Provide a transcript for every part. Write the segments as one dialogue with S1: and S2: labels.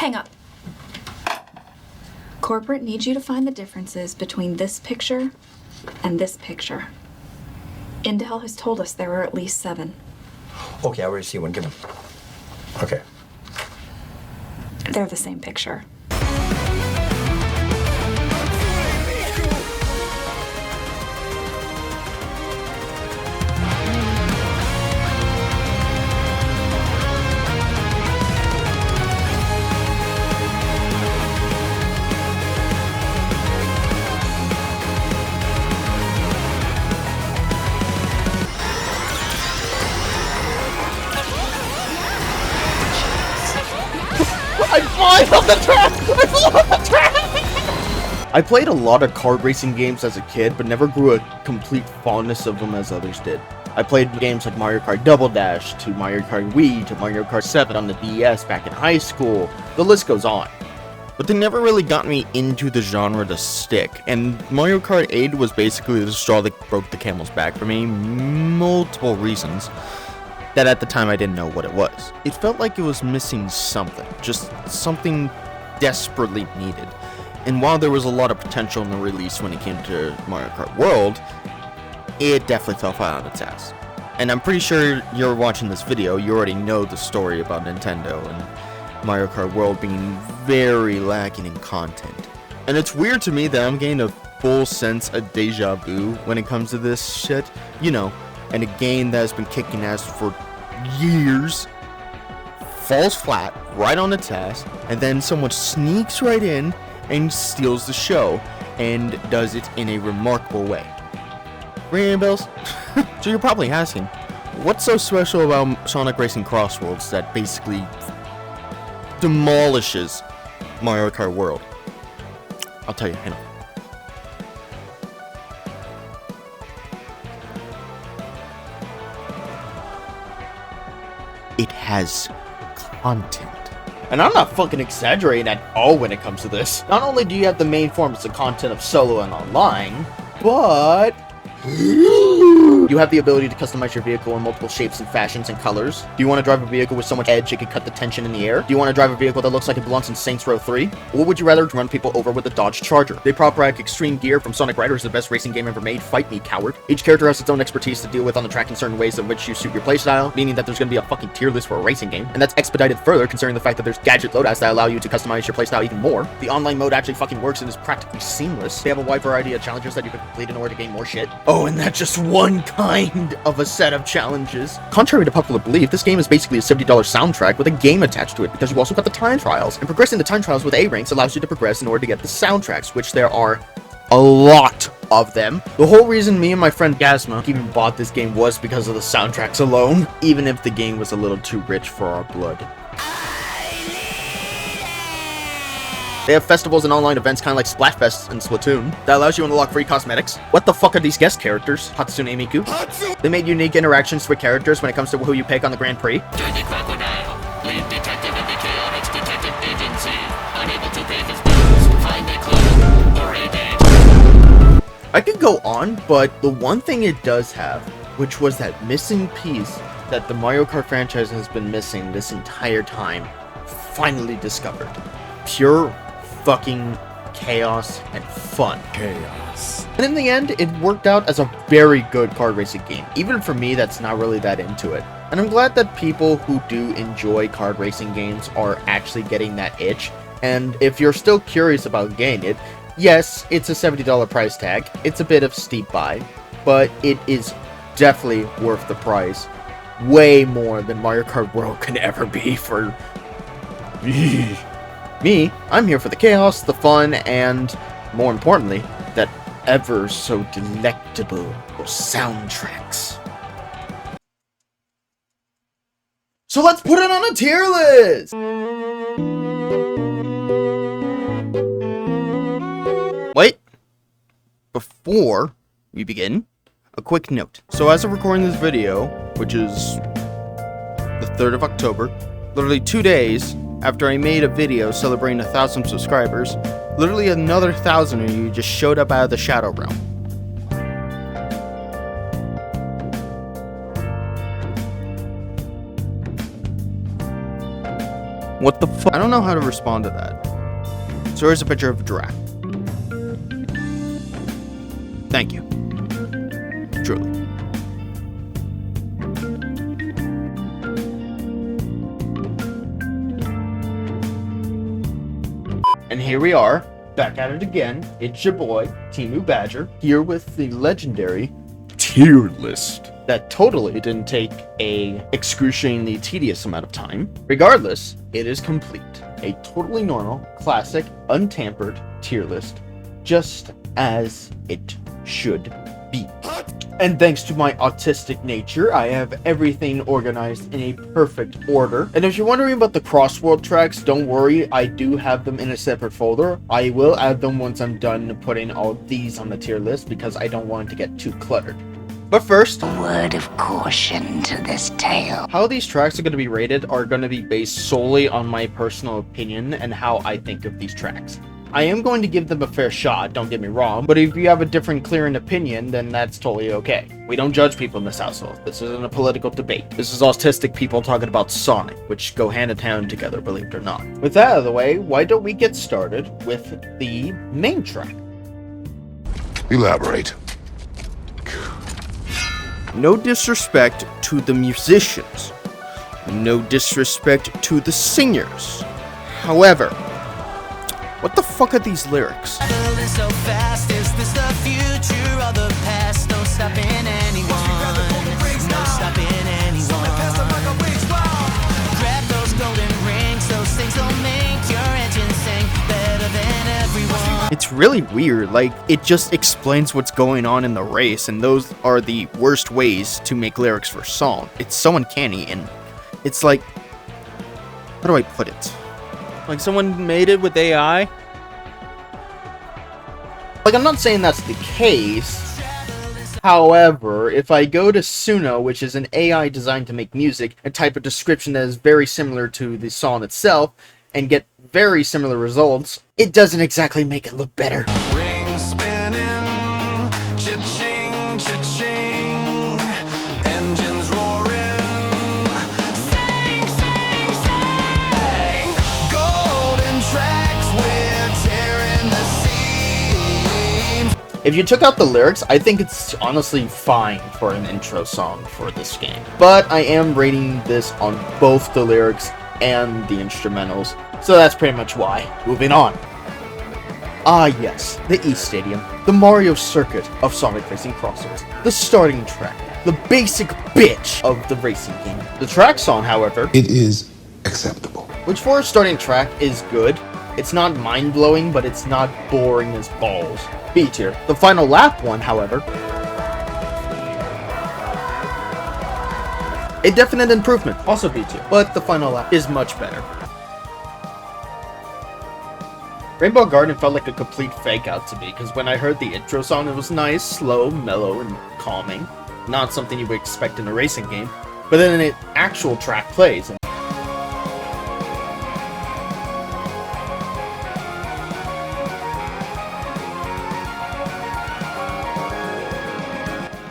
S1: Hang up. Corporate needs you to find the differences between this picture and this picture. Intel has told us there are at least 7.
S2: Okay, I already see one. Give him. Okay.
S1: They're the same picture.
S3: I played a lot of kart racing games as a kid, but never grew a complete fondness of them as others did. I played games like Mario Kart Double Dash, to Mario Kart Wii, to Mario Kart 7 on the DS back in high school. The list goes on. But they never really got me into the genre to stick, and Mario Kart 8 was basically the straw that broke the camel's back for me, multiple reasons that at the time I didn't know what it was. It felt like it was missing something, just something desperately needed. And while there was a lot of potential in the release when it came to Mario Kart World, it definitely fell flat on its ass. And I'm pretty sure you're watching this video, you already know the story about Nintendo and Mario Kart World being very lacking in content. And it's weird to me that I'm getting a full sense of deja vu when it comes to this shit, you know, and a game that has been kicking ass for years falls flat right on its ass, and then someone sneaks right in and steals the show and does it in a remarkable way. Ringing bells? So you're probably asking, what's so special about Sonic Racing Crossworlds that basically demolishes Mario Kart World? I'll tell you, hang on. It has content. And I'm not fucking exaggerating at all when it comes to this. Not only do you have the main forms of content of solo and online, but you have the ability to customize your vehicle in multiple shapes and fashions and colors. Do you want to drive a vehicle with so much edge it can cut the tension in the air? Do you want to drive a vehicle that looks like it belongs in Saints Row 3? Or would you rather run people over with a Dodge Charger? They prop rack extreme gear from Sonic Riders, the best racing game ever made. Fight me, coward. Each character has its own expertise to deal with on the track in certain ways in which you suit your playstyle, meaning that there's going to be a fucking tier list for a racing game. And that's expedited further considering the fact that there's gadget loadouts that allow you to customize your playstyle even more. The online mode actually fucking works and is practically seamless. They have a wide variety of challenges that you can complete in order to gain more shit. Oh, and that's just one kind of a set of challenges. Contrary to popular belief, this game is basically a $70 soundtrack with a game attached to it because you also got the time trials. And progressing the time trials with A ranks allows you to progress in order to get the soundtracks, which there are a lot of them. The whole reason me and my friend Gasma even bought this game was because of the soundtracks alone, even if the game was a little too rich for our blood. They have festivals and online events kind of like Splatfest and Splatoon that allows you to unlock free cosmetics. What the fuck are these guest characters? Hatsune Miku? They made unique interactions with characters when it comes to who you pick on the Grand Prix.
S4: Join the crocodile, lead detective in the chaotic detective agency, unable to pay his bills, find a clue, or a date.
S3: I could go on, but the one thing it does have, which was that missing piece that the Mario Kart franchise has been missing this entire time, finally discovered. Pure fucking chaos and fun.
S2: Chaos.
S3: And in the end, it worked out as a very good kart racing game, even for me that's not really that into it. And I'm glad that people who do enjoy kart racing games are actually getting that itch. And if you're still curious about getting it, yes, it's a $70 price tag. It's a bit of steep buy, but it is definitely worth the price. Way more than Mario Kart World can ever be for me. I'm here for the chaos, the fun, and, more importantly, that ever so delectable soundtracks. So let's put it on a tier list! Wait. Before we begin, a quick note. So as of recording this video, which is the 3rd of October, literally 2 days after I made a video celebrating 1,000 subscribers, literally another 1,000 of you just showed up out of the Shadow Realm. What the fuck? I don't know how to respond to that. So here's a picture of a giraffe. Thank you. Truly. And here we are, back at it again. It's your boy, Timu Badger, here with the legendary tier list that totally didn't take a excruciatingly tedious amount of time. Regardless, it is complete. A totally normal, classic, untampered tier list, just as it should be. And thanks to my autistic nature, I have everything organized in a perfect order. And if you're wondering about the Crossworld tracks, don't worry, I do have them in a separate folder. I will add them once I'm done putting all these on the tier list because I don't want it to get too cluttered. But first,
S5: A word of caution to this tale.
S3: how these tracks are going to be rated are going to be based solely on my personal opinion and how I think of these tracks. I am going to give them a fair shot, don't get me wrong, but if you have a different clear opinion, then that's totally okay. We don't judge people in this household. This isn't a political debate. This is autistic people talking about Sonic, which go hand in hand together, believe it or not. With that out of the way, why don't we get started with the main track?
S6: Elaborate.
S3: No disrespect to the musicians. No disrespect to the singers. However, what the fuck are these lyrics?
S7: Traveling so fast, is this the future or the past? No stopping anyone, no stopping anyone. Grab those golden rings, those things will make your engine sing better than everyone.
S3: It's really weird, like, it just explains what's going on in the race, and those are the worst ways to make lyrics for a song. It's so uncanny, and it's like, how do I put it? Like someone made it with AI? Like, I'm not saying that's the case. However, if I go to Suno, which is an AI designed to make music, and type a description that is very similar to the song itself, and get very similar results, it doesn't exactly make it look better.
S7: Rings spinning, cha-ching, cha-ching, engines roaring. Sing, sing, sing. Golden tracks, we're tearing the seams.
S3: If you took out the lyrics, I think it's honestly fine for an intro song for this game. But I am rating this on both the lyrics and the instrumentals, so that's pretty much why. Moving on. Ah yes, the East Stadium, the Mario Circuit of Sonic Racing Crossworlds, the starting track, the basic bitch of the racing game. The track song, however,
S6: It is acceptable.
S3: which for a starting track is good. It's not mind-blowing, but it's not boring as balls. B tier. The final lap one, however, a definite improvement. Also B tier. But the final lap is much better. Rainbow Garden felt like a complete fake out to me, because when I heard the intro song, it was nice, slow, mellow, and calming. Not something you would expect in a racing game. But then an actual track plays, and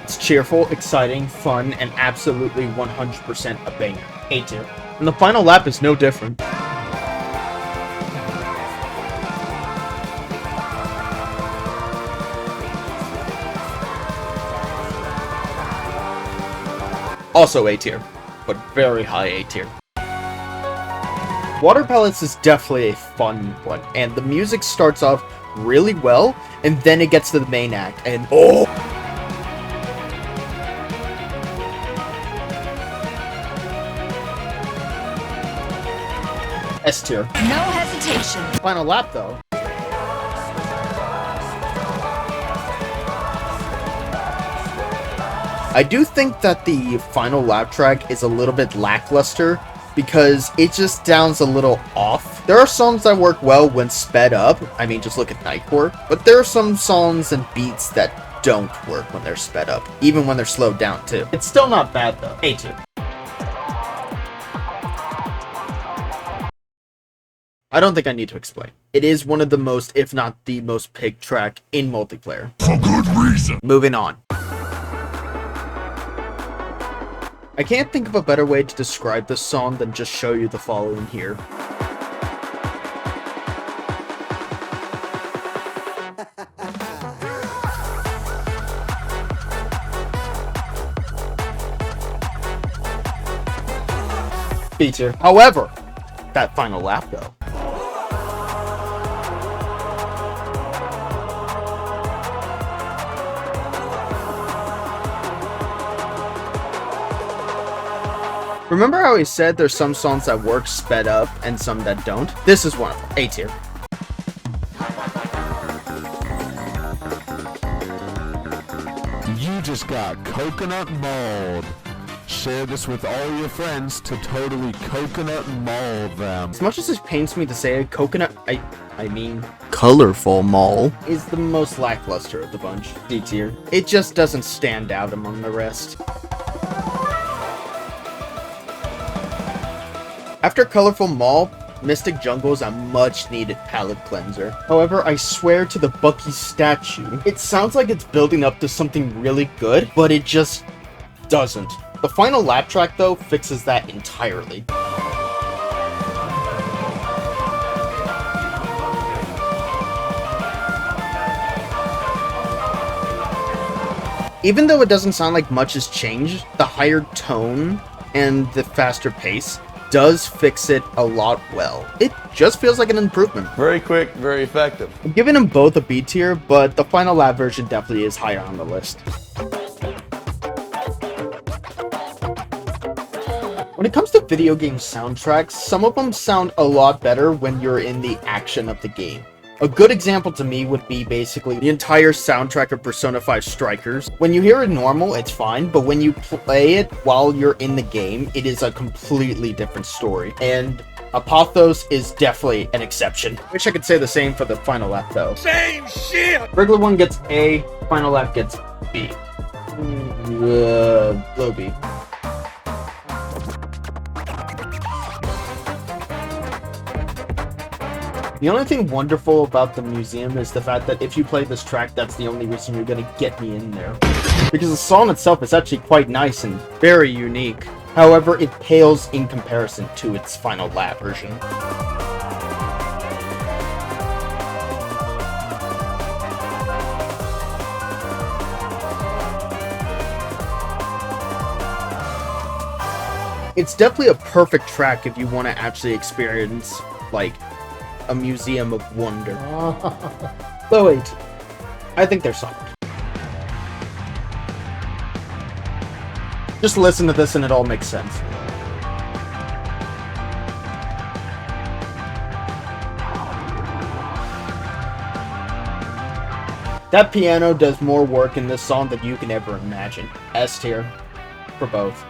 S3: it's cheerful, exciting, fun, and absolutely 100% a banger. A tier. And the final lap is no different. Also A tier, but very high A tier. Water Pellets is definitely a fun one, and the music starts off really well, and then it gets to the main act, and oh! S tier.
S5: No hesitation.
S3: Final lap though. I do think that the final lap track is a little bit lackluster because it just sounds a little off. There are songs that work well when sped up. I mean, just look at Nightcore. But there are some songs and beats that don't work when they're sped up, even when they're slowed down too. It's still not bad though. A tier. I don't think I need to explain. It is one of the most, if not the most picked track in multiplayer.
S6: For good reason.
S3: Moving on. I can't think of a better way to describe this song than just show you the following here. B tier. However, that final lap though. Remember how I said there's some songs that work sped up and some that don't? This is one of them. A tier.
S6: You just got coconut mauled. Share this with all your friends to totally coconut maul them.
S3: As much as it pains me to say it, coconut, I mean, colorful mall is the most lackluster of the bunch. D tier. It just doesn't stand out among the rest. After Colorful Mall, Mystic Jungle is a much-needed palate cleanser. However, I swear to the Bucky statue, it sounds like it's building up to something really good, but it just doesn't. The final lap track, though, fixes that entirely. Even though it doesn't sound like much has changed, the higher tone and the faster pace does fix it a lot well. It just feels like an improvement.
S8: Very quick, very effective.
S3: I'm giving them both a B tier, but the final lap version definitely is higher on the list. When it comes to video game soundtracks, some of them sound a lot better when you're in the action of the game. A good example to me would be basically the entire soundtrack of Persona 5 Strikers. When you hear it normal, it's fine, but when you play it while you're in the game, it is a completely different story. And Apothos is definitely an exception. Wish I could say the same for the final lap though.
S6: Same shit!
S3: Regular one gets A, final lap gets B. Low B. The only thing wonderful about the museum is the fact that if you play this track, that's the only reason you're gonna get me in there. Because the song itself is actually quite nice and very unique. However, it pales in comparison to its final lap version. It's definitely a perfect track if you want to actually experience, like, a museum of wonder. Low 8. I think they're solid. Just listen to this and it all makes sense. That piano does more work in this song than you can ever imagine. S tier for both.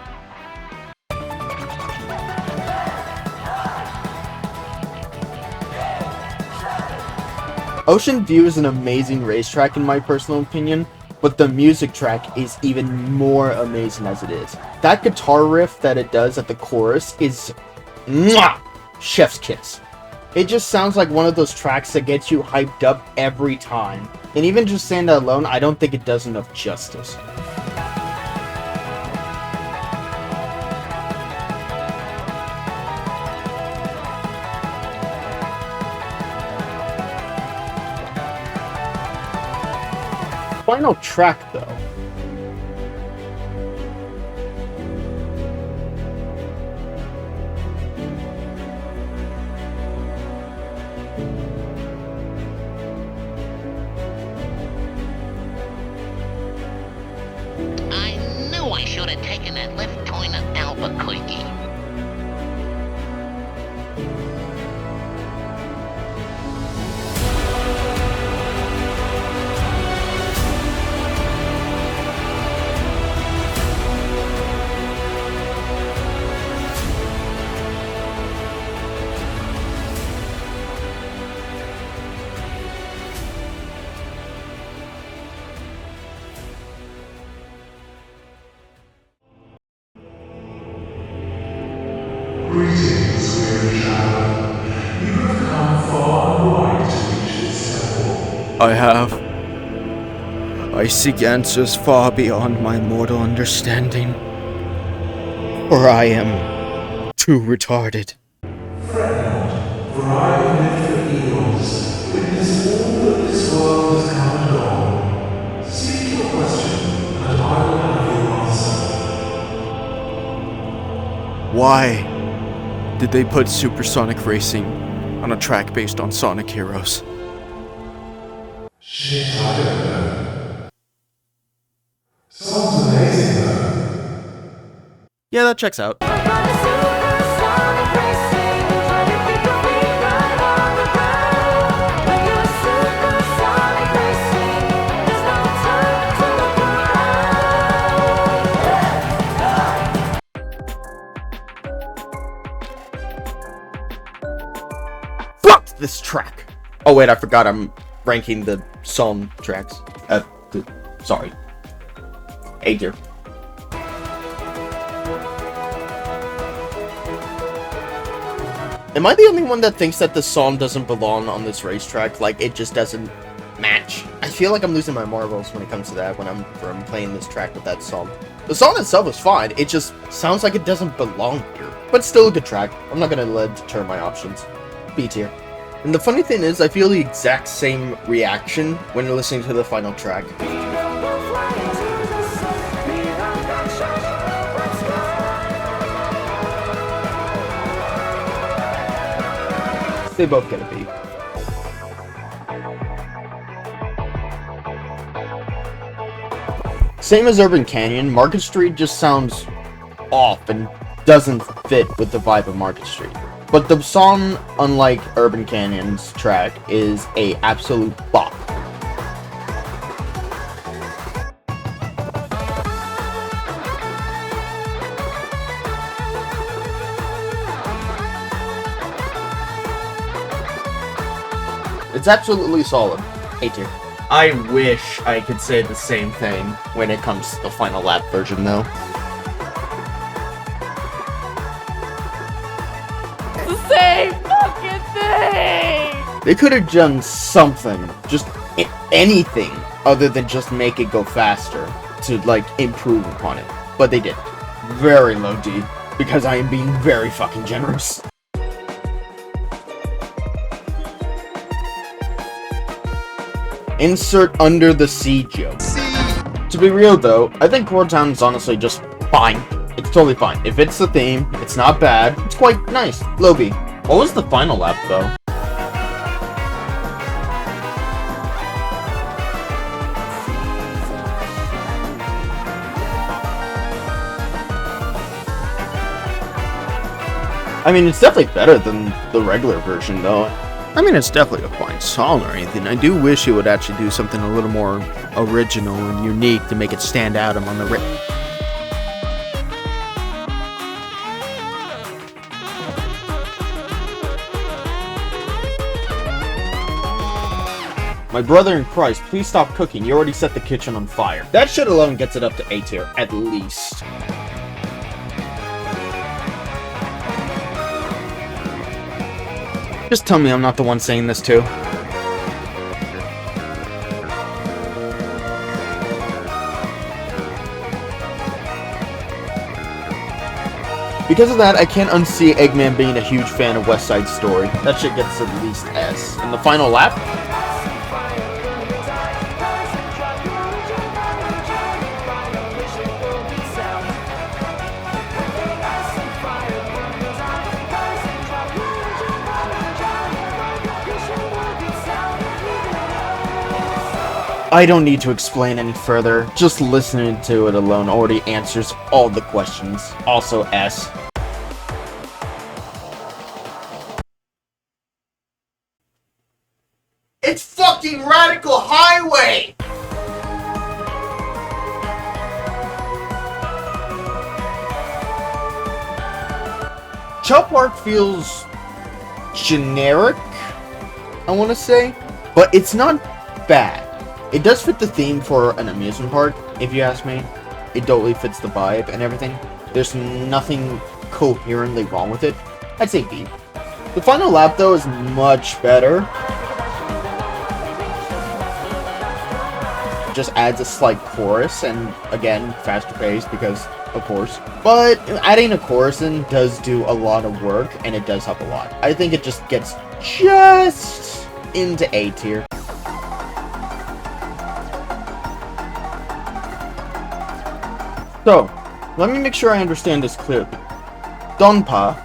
S3: Ocean View is an amazing racetrack in my personal opinion, but the music track is even more amazing as it is. That guitar riff that it does at the chorus is mwah, chef's kiss. It just sounds like one of those tracks that gets you hyped up every time. And even just saying that alone, I don't think it does enough justice. Final track though.
S5: I knew I should have taken that left turn at Albuquerque.
S9: Greetings, weary traveler. You have come far and wide to reach this temple.
S3: I have. I seek answers far beyond my mortal understanding. For I am too retarded.
S9: Fret not, for I have lived for eons, witnessed all that this world has come and gone. Seek your question, and I will have your answer.
S3: Why? did they put Supersonic Racing on a track based on Sonic Heroes?
S9: Shit, I don't know. Sounds amazing though.
S3: Yeah, that checks out. Fuck this track! Oh wait, I forgot I'm ranking the song tracks. Sorry. A tier. Am I the only one that thinks that the song doesn't belong on this racetrack? Like, it just doesn't match? I feel like I'm losing my marbles when it comes to that when I'm playing this track with that song. The song itself is fine, it just sounds like it doesn't belong here. But still a good track. I'm not gonna let it deter my options. B tier. And the funny thing is, I feel the exact same reaction when listening to the final track. They both get a B. Same as Urban Canyon, Market Street just sounds off and doesn't fit with the vibe of Market Street. But the song, unlike Urban Canyon's track, is a absolute bop. It's absolutely solid. A tier. I wish I could say the same thing when it comes to the final lap version, though.
S10: Same fucking thing!
S3: They could have done something, just anything, other than just make it go faster to, like, improve upon it. But they did. Very low D, because I am being very fucking generous. Insert under the sea joke. To be real though, I think Core Town is honestly just fine. It's totally fine. It fits the theme, it's not bad, it's quite nice. Low B. What was the final lap though? I mean, it's definitely better than the regular version though. I mean, it's definitely a fine song or anything. I do wish it would actually do something a little more original and unique to make it stand out among the My brother in Christ, please stop cooking. You already set the kitchen on fire. That shit alone gets it up to A tier, at least. Just tell me I'm not the one saying this too. Because of that, I can't unsee Eggman being a huge fan of West Side Story. That shit gets at least S. In the final lap? I don't need to explain any further. Just listening to it alone already answers all the questions. Also S. It's fucking Radical Highway! Chop Park feels generic, I want to say, but it's not bad. It does fit the theme for an amusement park, if you ask me. It totally fits the vibe and everything. There's nothing coherently wrong with it. I'd say B. The final lap, though, is much better. It just adds a slight chorus, and again, faster pace because, of course. But adding a chorus in does do a lot of work, and it does help a lot. I think it just gets just into A tier. So, let me make sure I understand this clearly. Donpa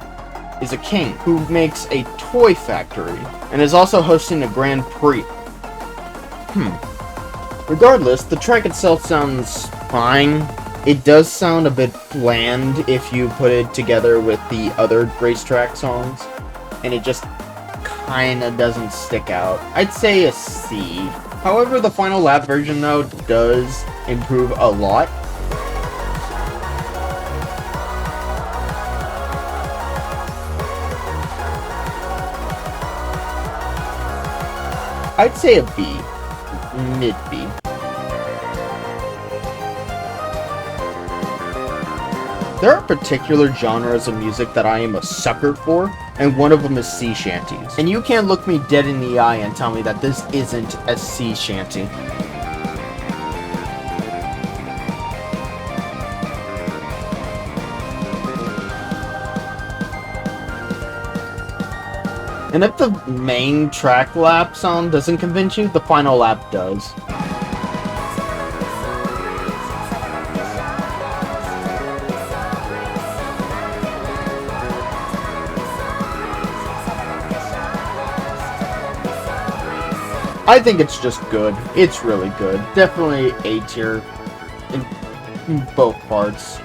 S3: is a king who makes a toy factory and is also hosting a Grand Prix. Regardless, the track itself sounds fine. It does sound a bit bland if you put it together with the other racetrack songs, and it just kinda doesn't stick out. I'd say a C. However, the final lap version though does improve a lot. I'd say a B. Mid-B. There are particular genres of music that I am a sucker for, and one of them is sea shanties. And you can't look me dead in the eye and tell me that this isn't a sea shanty. And if the main track lap song doesn't convince you, the final lap does. I think it's just good. It's really good. Definitely A tier in both parts.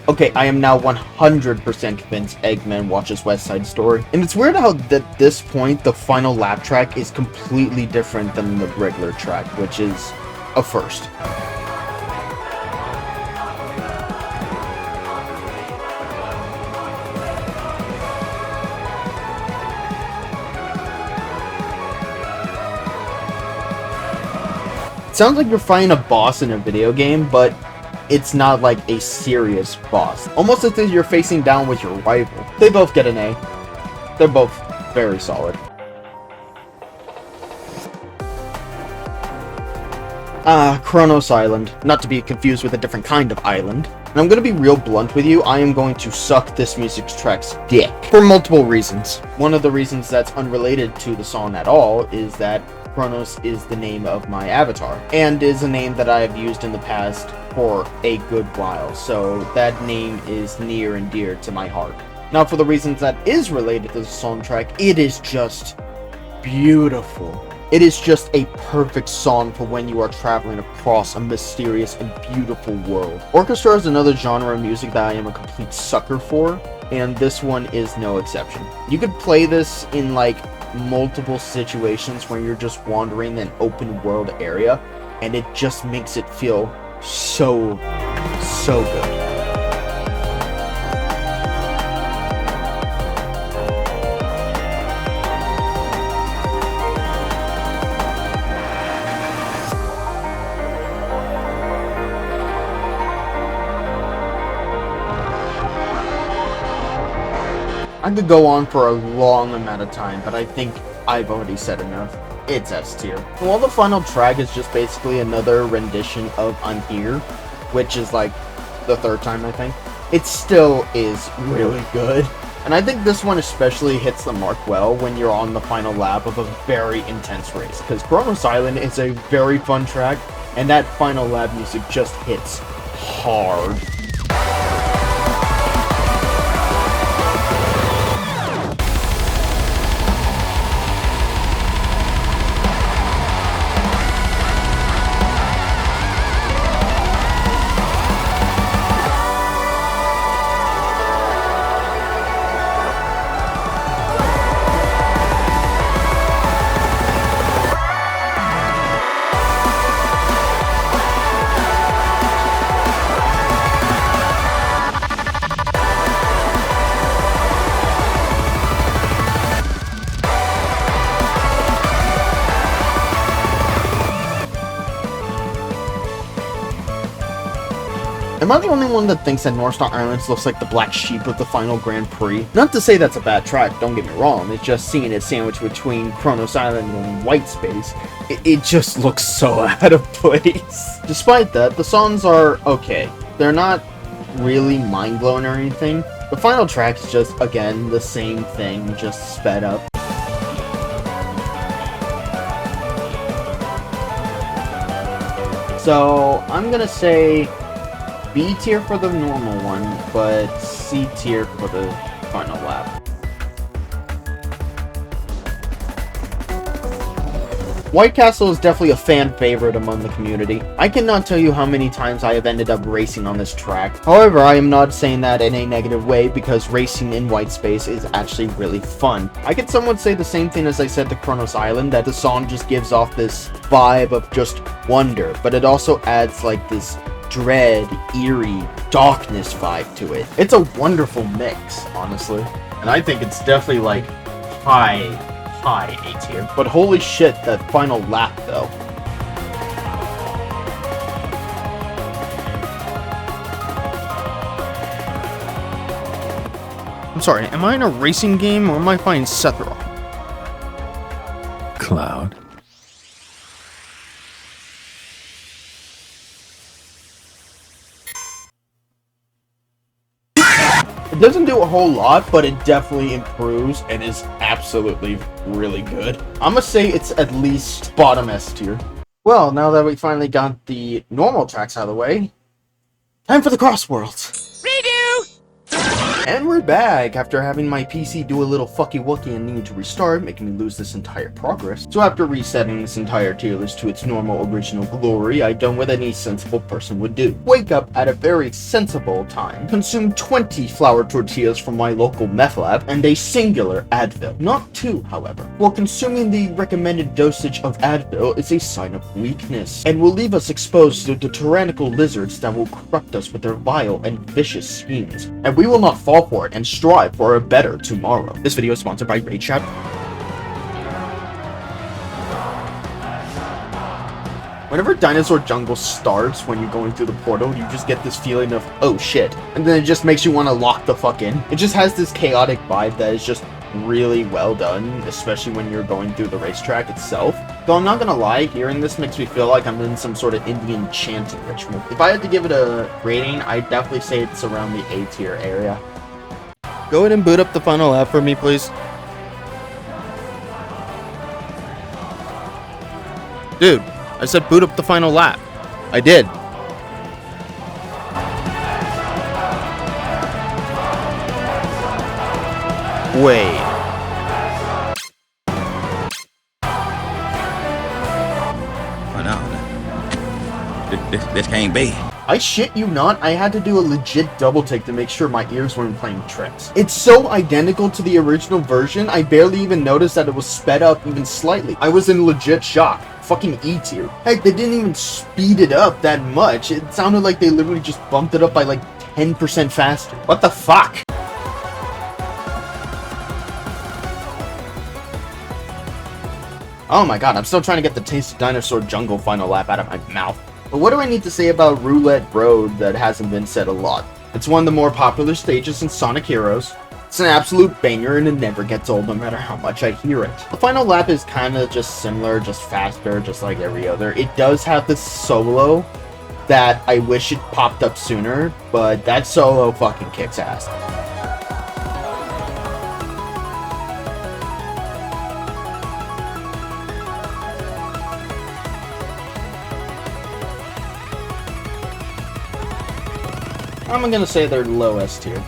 S3: Okay, I am now 100% convinced Eggman watches West Side Story. And it's weird how at this point, the final lap track is completely different than the regular track, which is a first. It sounds like you're fighting a boss in a video game, but it's not like a serious boss. Almost as if you're facing down with your rival. They both get an A. They're both very solid. Kronos Island. Not to be confused with a different kind of island. And I'm gonna be real blunt with you, I am going to suck this music track's dick. For multiple reasons. One of the reasons that's unrelated to the song at all is that Kronos is the name of my avatar, and is a name that I have used in the past for a good while, so that name is near and dear to my heart. Now, for the reasons that is related to the soundtrack, it is just beautiful. It is just a perfect song for when you are traveling across a mysterious and beautiful world. Orchestra is another genre of music that I am a complete sucker for, and this one is no exception. You could play this in like multiple situations where you're just wandering an open world area, and it just makes it feel so good. I could go on for a long amount of time, but I think I've already said enough. It's S tier. While the final track is just basically another rendition of I'm Here, which is like the third time I think, it still is really good. And I think this one especially hits the mark well when you're on the final lap of a very intense race, because Kronos Island is a very fun track, and that final lap music just hits hard. Am I the only one that thinks that North Star Islands looks like the black sheep of the final Grand Prix? Not to say that's a bad track, don't get me wrong, it's just seeing it sandwiched between Kronos Island and White Space, it just looks so out of place. Despite that, the songs are okay. They're not really mind-blowing or anything. The final track is just, again, the same thing, just sped up. So, I'm gonna say B tier for the normal one, but C tier for the final lap. White Castle is definitely a fan favorite among the community. I cannot tell you how many times I have ended up racing on this track. However, I am not saying that in a negative way because racing in White Space is actually really fun. I could somewhat say the same thing as I said to Kronos Island, that the song just gives off this vibe of just wonder, but it also adds like this dread, eerie, darkness vibe to it. It's a wonderful mix, honestly. And I think it's definitely like high A tier. But holy shit, that final lap though. I'm sorry, am I in a racing game or am I playing Sephiroth?
S6: Cloud.
S3: It doesn't do a whole lot, but it definitely improves and is absolutely really good. I'm gonna say it's at least bottom S tier. Well, now that we finally got the normal tracks out of the way, time for the Crossworlds.
S7: Redo!
S3: And we're back after having my PC do a little fucky wucky and needing to restart, making me lose this entire progress. So after resetting this entire tier list to its normal original glory, I done what any sensible person would do. Wake up at a very sensible time, consume 20 flour tortillas from my local meth lab, and a singular Advil. Not two, however. While consuming the recommended dosage of Advil is a sign of weakness, and will leave us exposed to the tyrannical lizards that will corrupt us with their vile and vicious schemes. And we will not fall for it and strive for a better tomorrow. This video is sponsored by Raid Shadow. Whenever Dinosaur Jungle starts, when you're going through the portal, you just get this feeling of, oh shit. And then it just makes you want to lock the fuck in. It just has this chaotic vibe that is just really well done, especially when you're going through the racetrack itself. Though I'm not gonna lie, hearing this makes me feel like I'm in some sort of Indian chanting ritual. If I had to give it a rating, I'd definitely say it's around the A tier area. Go ahead and boot up the final lap for me, please. Dude, I said boot up the final lap. I did. Wait.
S11: Oh no. This can't be.
S3: I shit you not, I had to do a legit double take to make sure my ears weren't playing tricks. It's so identical to the original version, I barely even noticed that it was sped up even slightly. I was in legit shock. Fucking E tier. Heck, they didn't even speed it up that much. It sounded like they literally just bumped it up by like 10% faster. What the fuck? Oh my god, I'm still trying to get the Taste of Dinosaur Jungle final lap out of my mouth. But what do I need to say about Roulette Road that hasn't been said a lot? It's one of the more popular stages in Sonic Heroes. It's an absolute banger and it never gets old no matter how much I hear it. The final lap is kind of just similar, just faster, just like every other. It does have this solo that I wish it popped up sooner, but that solo fucking kicks ass. I'm gonna say they're low S tier.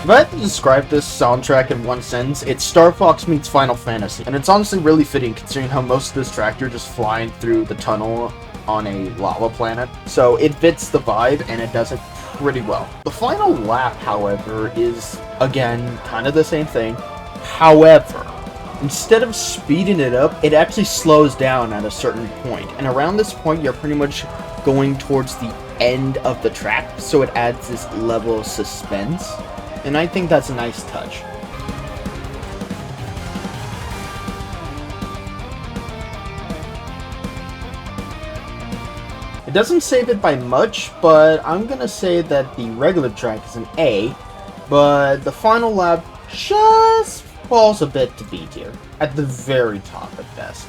S3: If I had to describe this soundtrack in one sentence, it's Star Fox meets Final Fantasy. And it's honestly really fitting considering how most of this track you're just flying through the tunnel on a lava planet. So it fits the vibe and it does it pretty well. The final lap, however, is, again, kind of the same thing. However, instead of speeding it up, it actually slows down at a certain point. And around this point, you're pretty much going towards the end of the track. So it adds this level of suspense. And I think that's a nice touch. It doesn't save it by much, but I'm gonna say that the regular track is an A, but the final lap just falls a bit to B tier, at the very top at best.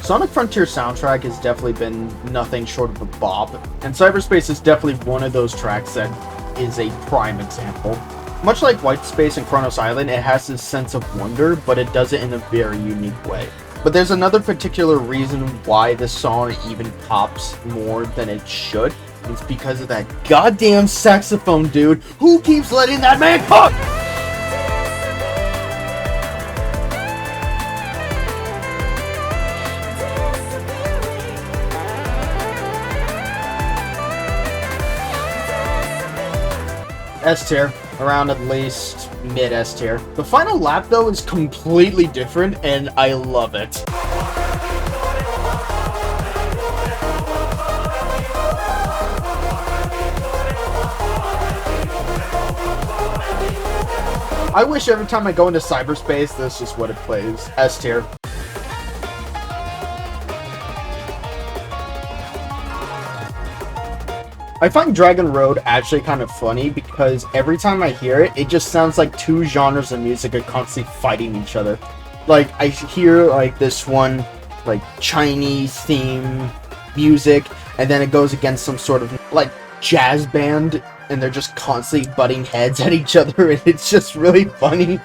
S3: Sonic Frontier soundtrack has definitely been nothing short of a bop, and Cyberspace is definitely one of those tracks that is a prime example. Much like White Space and Chronos Island, it has this sense of wonder, but it does it in a very unique way. But there's another particular reason why this song even pops more than it should. It's because of that goddamn saxophone dude who keeps letting that man cook! S tier, around at least mid S tier. The final lap though is completely different and I love it. I wish every time I go into cyberspace this is what it plays. S tier. I find Dragon Road actually kind of funny because every time I hear it, it just sounds like two genres of music are constantly fighting each other. Like, I hear, like, this one, like, Chinese theme music, and then it goes against some sort of, like, jazz band, and they're just constantly butting heads at each other, and it's just really funny.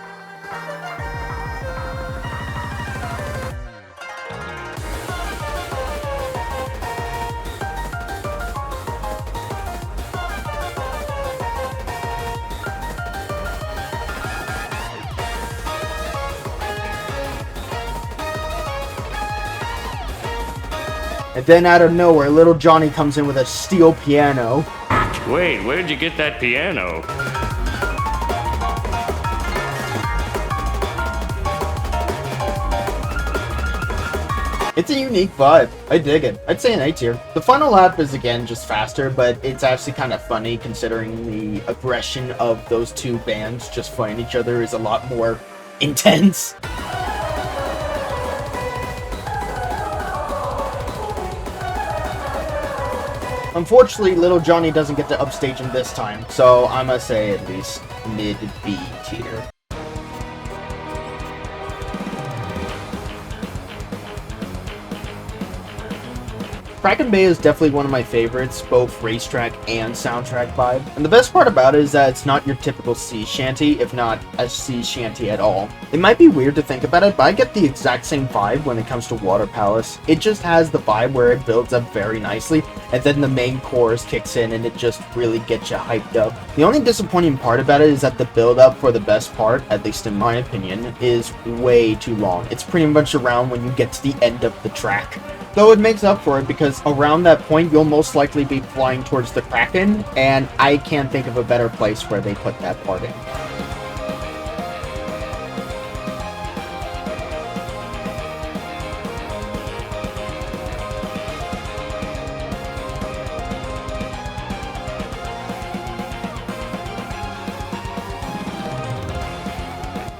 S3: And then out of nowhere, little Johnny comes in with a steel piano.
S12: Wait, where'd you get that piano?
S3: It's a unique vibe. I dig it. I'd say an A tier. The final lap is again just faster, but it's actually kind of funny considering the aggression of those two bands just fighting each other is a lot more intense. Unfortunately, little Johnny doesn't get to upstage him this time, so I'm gonna say at least mid-B tier. Kraken Bay is definitely one of my favorites, both racetrack and soundtrack vibe. And the best part about it is that it's not your typical sea shanty, if not a sea shanty at all. It might be weird to think about it, but I get the exact same vibe when it comes to Water Palace. It just has the vibe where it builds up very nicely, and then the main chorus kicks in and it just really gets you hyped up. The only disappointing part about it is that the build up for the best part, at least in my opinion, is way too long. It's pretty much around when you get to the end of the track. Though it makes up for it because around that point you'll most likely be flying towards the Kraken, and I can't think of a better place where they put that part in.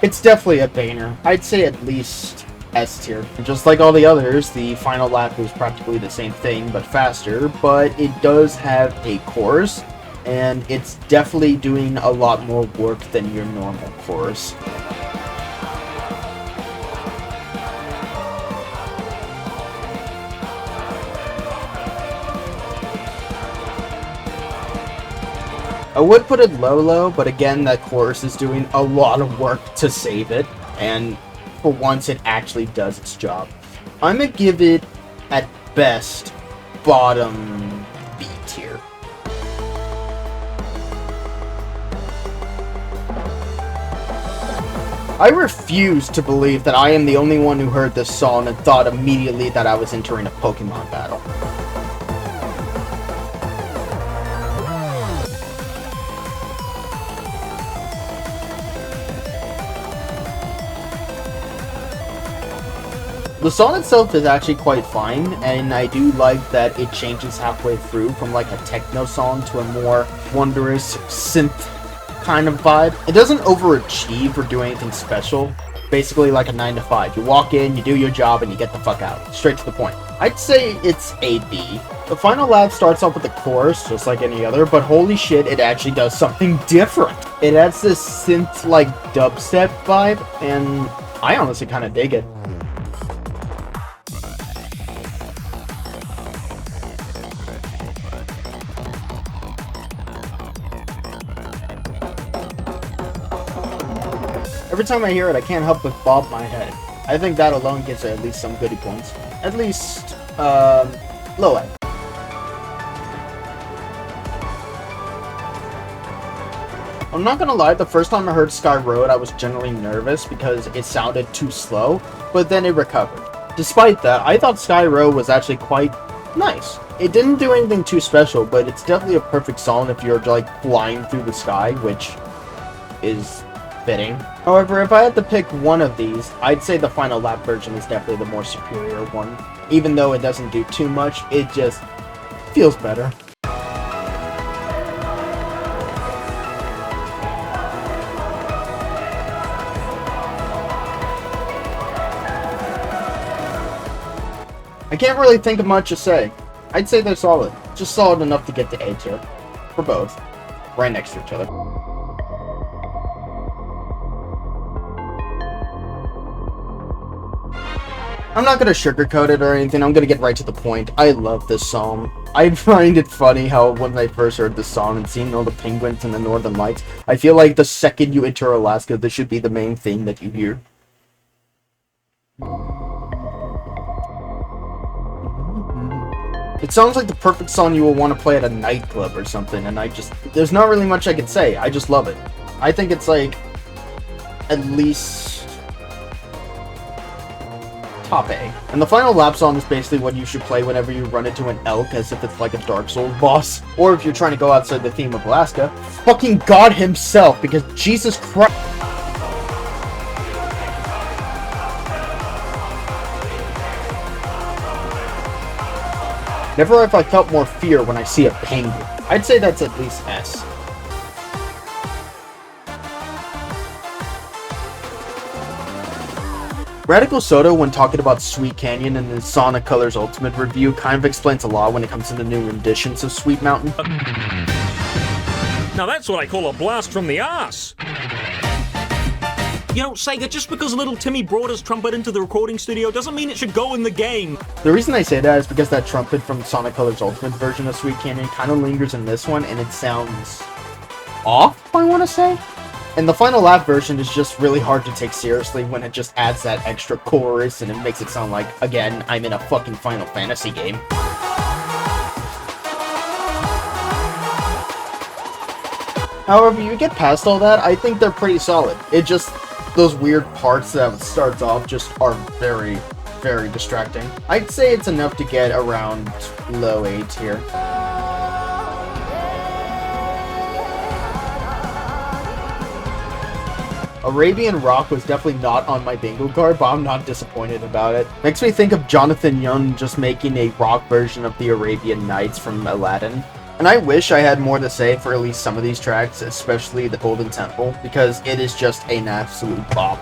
S3: It's definitely a banger. I'd say at least S tier. Just like all the others, the final lap is practically the same thing, but faster, but it does have a chorus, and it's definitely doing a lot more work than your normal chorus. I would put it low, but again, that chorus is doing a lot of work to save it, and for once it actually does its job. I'm gonna give it, at best, bottom B tier. I refuse to believe that I am the only one who heard this song and thought immediately that I was entering a Pokemon battle. The song itself is actually quite fine, and I do like that it changes halfway through from like a techno song to a more wondrous synth kind of vibe. It doesn't overachieve or do anything special, basically like a 9 to 5. You walk in, you do your job, and you get the fuck out. Straight to the point. I'd say it's a B. The final lap starts off with a chorus, just like any other, but holy shit, it actually does something different. It adds this synth-like dubstep vibe, and I honestly kind of dig it. Every time I hear it, I can't help but bob my head. I think that alone gets at least some goody points. At least, low A. I'm not gonna lie, the first time I heard Sky Road, I was generally nervous because it sounded too slow, but then it recovered. Despite that, I thought Sky Road was actually quite nice. It didn't do anything too special, but it's definitely a perfect song if you're like flying through the sky, which is fitting. However, if I had to pick one of these, I'd say the final lap version is definitely the more superior one. Even though it doesn't do too much, it just feels better. I can't really think of much to say. I'd say they're solid. Just solid enough to get the A tier. For both. Right next to each other. I'm not gonna sugarcoat it or anything, I'm gonna get right to the point. I love this song. I find it funny how when I first heard this song and seeing all the penguins and the northern lights, I feel like the second you enter Alaska, this should be the main thing that you hear. It sounds like the perfect song you will want to play at a nightclub or something, and there's not really much I can say, I just love it. I think it's like, at least top A. And the final lap song is basically what you should play whenever you run into an elk, as if it's like a Dark Souls boss. Or if you're trying to go outside the theme of Alaska, fucking God himself, because Jesus Christ. Never have I felt more fear when I see a penguin. I'd say that's at least S. Radical Soda, when talking about Sweet Canyon in his Sonic Colors Ultimate review, kind of explains a lot when it comes to the new renditions of Sweet Mountain.
S13: Now that's what I call a blast from the ass! You know, Sega, just because little Timmy brought his trumpet into the recording studio doesn't mean it should go in the game.
S3: The reason I say that is because that trumpet from Sonic Colors Ultimate version of Sweet Canyon kind of lingers in this one, and it sounds off, I want to say. And the final lap version is just really hard to take seriously when it just adds that extra chorus and it makes it sound like, again, I'm in a fucking Final Fantasy game. However, you get past all that, I think they're pretty solid. It just, those weird parts that it starts off just are very, very distracting. I'd say it's enough to get around low A tier. Arabian Rock was definitely not on my bingo card, but I'm not disappointed about it. Makes me think of Jonathan Young just making a rock version of the Arabian Nights from Aladdin. And I wish I had more to say for at least some of these tracks, especially the Golden Temple, because it is just an absolute bop.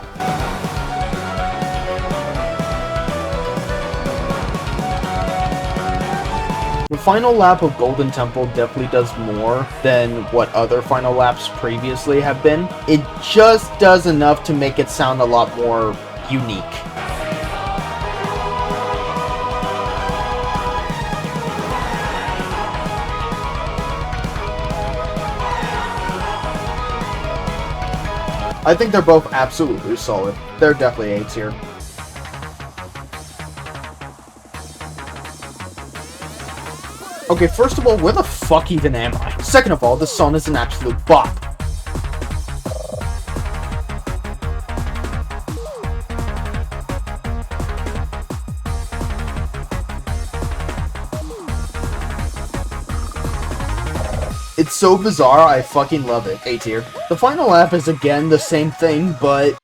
S3: The final lap of Golden Temple definitely does more than what other final laps previously have been. It just does enough to make it sound a lot more unique. I think they're both absolutely solid. They're definitely A tier. Okay, first of all, where the fuck even am I? Second of all, this song is an absolute bop. It's so bizarre, I fucking love it. A tier. The final lap is again the same thing, but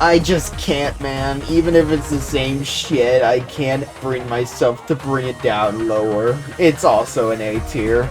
S3: I just can't, man. Even if it's the same shit, I can't bring myself to bring it down lower. It's also an A tier.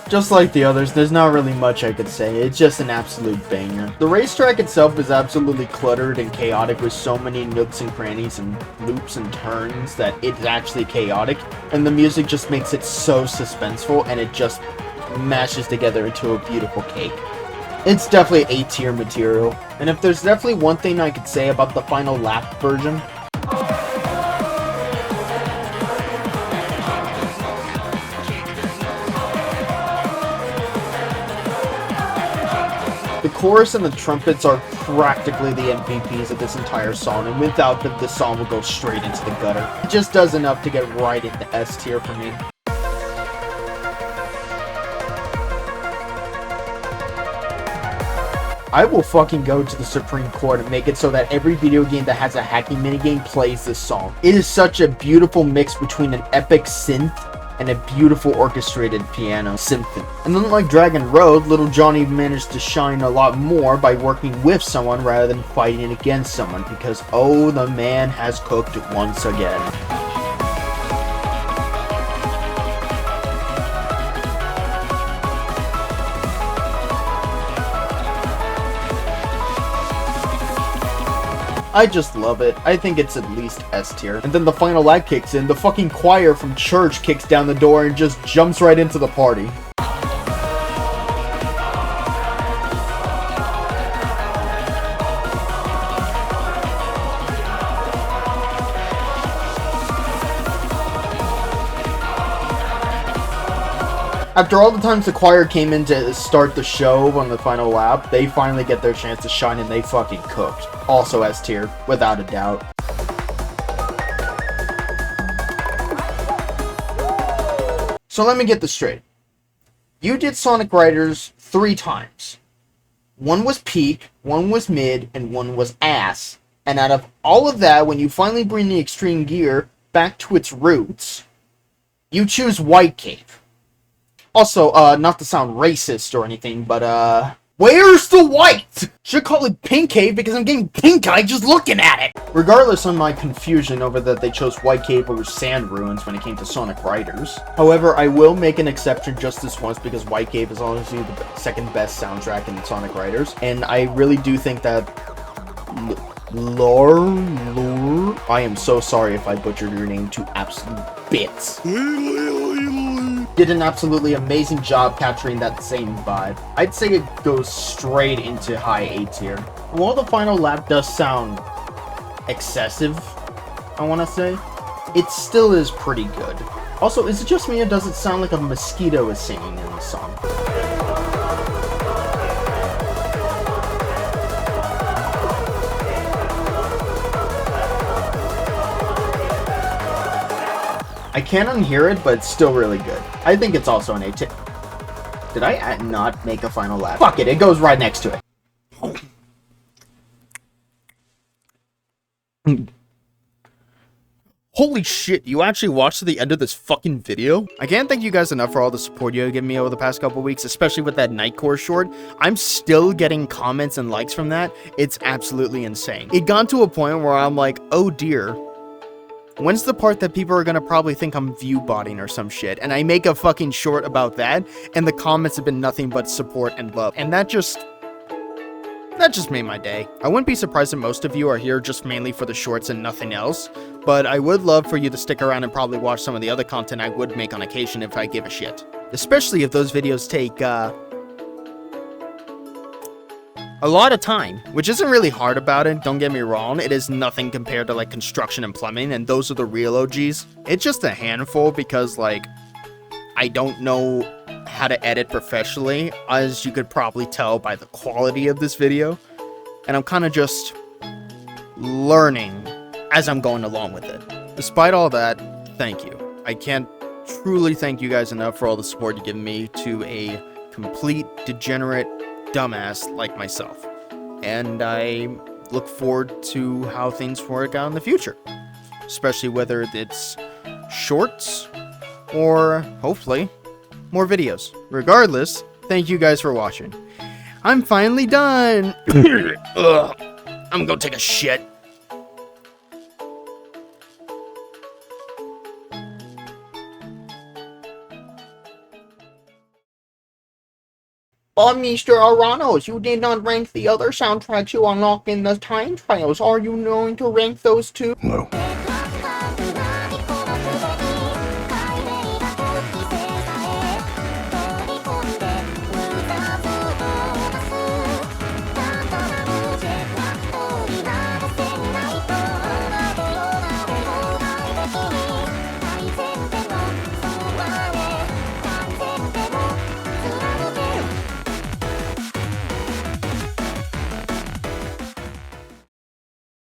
S3: Just like the others, there's not really much I could say. It's just an absolute banger. The racetrack itself is absolutely cluttered and chaotic with so many nooks and crannies and loops and turns that it's actually chaotic. And the music just makes it so suspenseful and it just mashes together into a beautiful cake. It's definitely A-tier material. And if there's definitely one thing I could say about the final lap version, the chorus and the trumpets are practically the MVPs of this entire song, and without them, this song will go straight into the gutter. It just does enough to get right into S tier for me. I will fucking go to the Supreme Court and make it so that every video game that has a hacking minigame plays this song. It is such a beautiful mix between an epic synth and a beautiful orchestrated piano symphony. And unlike Dragon Road, Little Johnny managed to shine a lot more by working with someone rather than fighting against someone, because oh, the man has cooked once again. I just love it. I think it's at least S tier. And then the final act kicks in, the fucking choir from church kicks down the door and just jumps right into the party. After all the times the choir came in to start the show on the final lap, they finally get their chance to shine and they fucking cooked. Also S tier, without a doubt. So let me get this straight. You did Sonic Riders 3 times. One was peak, one was mid, and one was ass. And out of all of that, when you finally bring the extreme gear back to its roots, you choose White Cave. Also, not to sound racist or anything, but, where's the white? Should call it Pink Cave because I'm getting pink-eyed just looking at it! Regardless of my confusion over that they chose White Cave over Sand Ruins when it came to Sonic Riders. However, I will make an exception just this once because White Cave is honestly the second best soundtrack in Sonic Riders. And I really do think that Lore, I am so sorry if I butchered your name to absolute bits. Did an absolutely amazing job capturing that same vibe. I'd say it goes straight into high A tier. And while the final lap does sound excessive, I want to say, it still is pretty good. Also, is it just me or does it sound like a mosquito is singing in the song? I can't unhear it, but it's still really good. I think it's also an A tier. Did I not make a final lap? Fuck it, it goes right next to it. Holy shit, you actually watched to the end of this fucking video? I can't thank you guys enough for all the support you have given me over the past couple weeks, especially with that Nightcore short. I'm still getting comments and likes from that. It's absolutely insane. It got to a point where I'm like, oh dear. When's the part that people are gonna probably think I'm view-botting or some shit? And I make a fucking short about that, and the comments have been nothing but support and love. And that just made my day. I wouldn't be surprised if most of you are here just mainly for the shorts and nothing else, but I would love for you to stick around and probably watch some of the other content I would make on occasion if I give a shit. Especially if those videos take, a lot of time, which isn't really hard about it, don't get me wrong. It is nothing compared to like construction and plumbing, and those are the real OGs. It's just a handful because like I don't know how to edit professionally, as you could probably tell by the quality of this video, and I'm kind of just learning as I'm going along with it. Despite all that, thank you. I can't truly thank you guys enough for all the support you've given me to a complete degenerate dumbass like myself. And I look forward to how things work out in the future. Especially whether it's shorts or, hopefully, more videos. Regardless, thank you guys for watching. I'm finally done! Ugh. I'm gonna take a shit. But Mr. Aranos, you did not rank the other soundtracks you unlocked in the time trials. Are you going to rank those too?
S9: No.